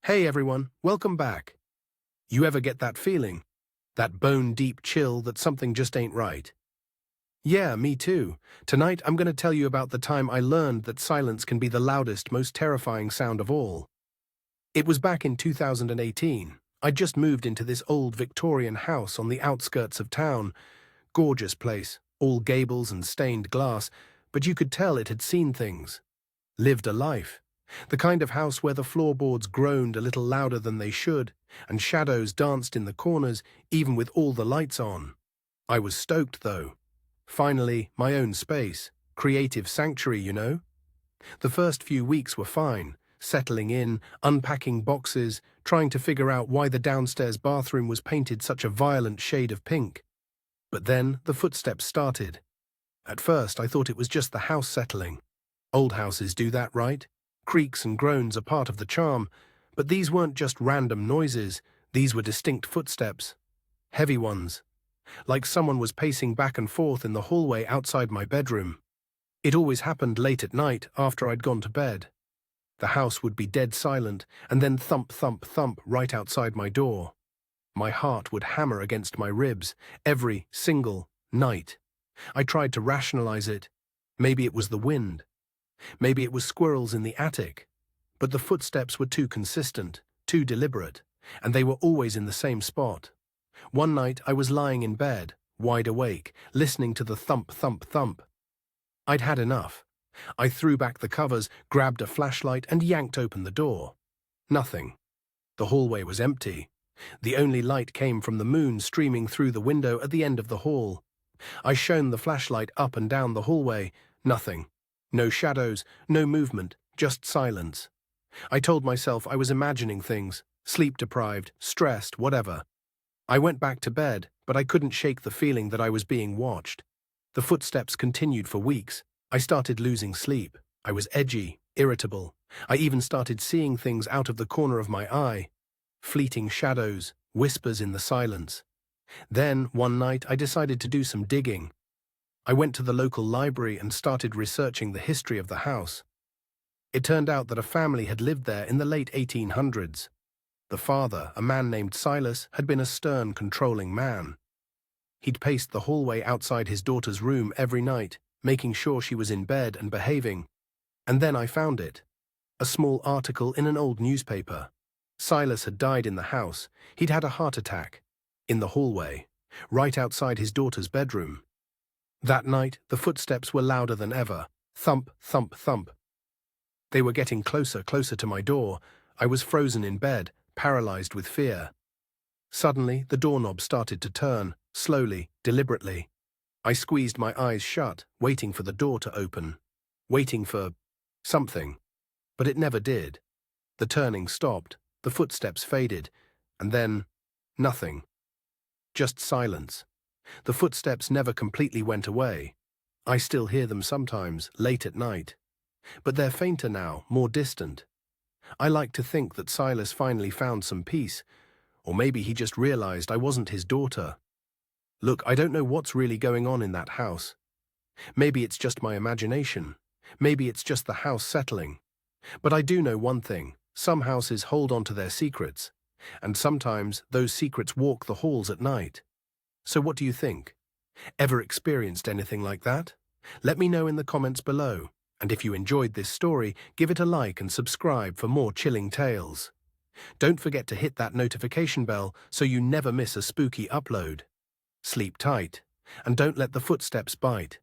Hey everyone, welcome back. You ever get that feeling? That bone-deep chill that something just ain't right? Yeah, me too. Tonight I'm going to tell you about the time I learned that silence can be the loudest, most terrifying sound of all. It was back in 2018. I'd just moved into this old Victorian house on the outskirts of town. Gorgeous place, all gables and stained glass, but you could tell it had seen things, lived a life. The kind of house where the floorboards groaned a little louder than they should, and shadows danced in the corners, even with all the lights on. I was stoked, though. Finally, my own space. Creative sanctuary, you know? The first few weeks were fine, settling in, unpacking boxes, trying to figure out why the downstairs bathroom was painted such a violent shade of pink. But then the footsteps started. At first, I thought it was just the house settling. Old houses do that, right? Creaks and groans are part of the charm, but these weren't just random noises, these were distinct footsteps. Heavy ones. Like someone was pacing back and forth in the hallway outside my bedroom. It always happened late at night after I'd gone to bed. The house would be dead silent, and then thump, thump, thump right outside my door. My heart would hammer against my ribs, every single night. I tried to rationalize it. Maybe it was the wind. Maybe it was squirrels in the attic. But the footsteps were too consistent, too deliberate, and they were always in the same spot. One night I was lying in bed, wide awake, listening to the thump, thump, thump. I'd had enough. I threw back the covers, grabbed a flashlight, and yanked open the door. Nothing. The hallway was empty. The only light came from the moon streaming through the window at the end of the hall. I shone the flashlight up and down the hallway. Nothing. No shadows, no movement, just silence. I told myself I was imagining things, sleep-deprived, stressed, whatever. I went back to bed, but I couldn't shake the feeling that I was being watched. The footsteps continued for weeks. I started losing sleep. I was edgy, irritable. I even started seeing things out of the corner of my eye. Fleeting shadows, whispers in the silence. Then, one night, I decided to do some digging. I went to the local library and started researching the history of the house. It turned out that a family had lived there in the late 1800s. The father, a man named Silas, had been a stern, controlling man. He'd paced the hallway outside his daughter's room every night, making sure she was in bed and behaving. And then I found it. A small article in an old newspaper. Silas had died in the house. He'd had a heart attack. In the hallway, right outside his daughter's bedroom. That night, the footsteps were louder than ever. Thump, thump, thump. They were getting closer, closer to my door. I was frozen in bed, paralyzed with fear. Suddenly, the doorknob started to turn, slowly, deliberately. I squeezed my eyes shut, waiting for the door to open. Waiting for something. But it never did. The turning stopped, the footsteps faded, and then nothing. Just silence. The footsteps never completely went away. I still hear them sometimes, late at night. But they're fainter now, more distant. I like to think that Silas finally found some peace, or maybe he just realized I wasn't his daughter. Look, I don't know what's really going on in that house. Maybe it's just my imagination. Maybe it's just the house settling. But I do know one thing. Some houses hold on to their secrets, and sometimes those secrets walk the halls at night. So what do you think? Ever experienced anything like that? Let me know in the comments below. And if you enjoyed this story, give it a like and subscribe for more chilling tales. Don't forget to hit that notification bell so you never miss a spooky upload. Sleep tight, and don't let the footsteps bite.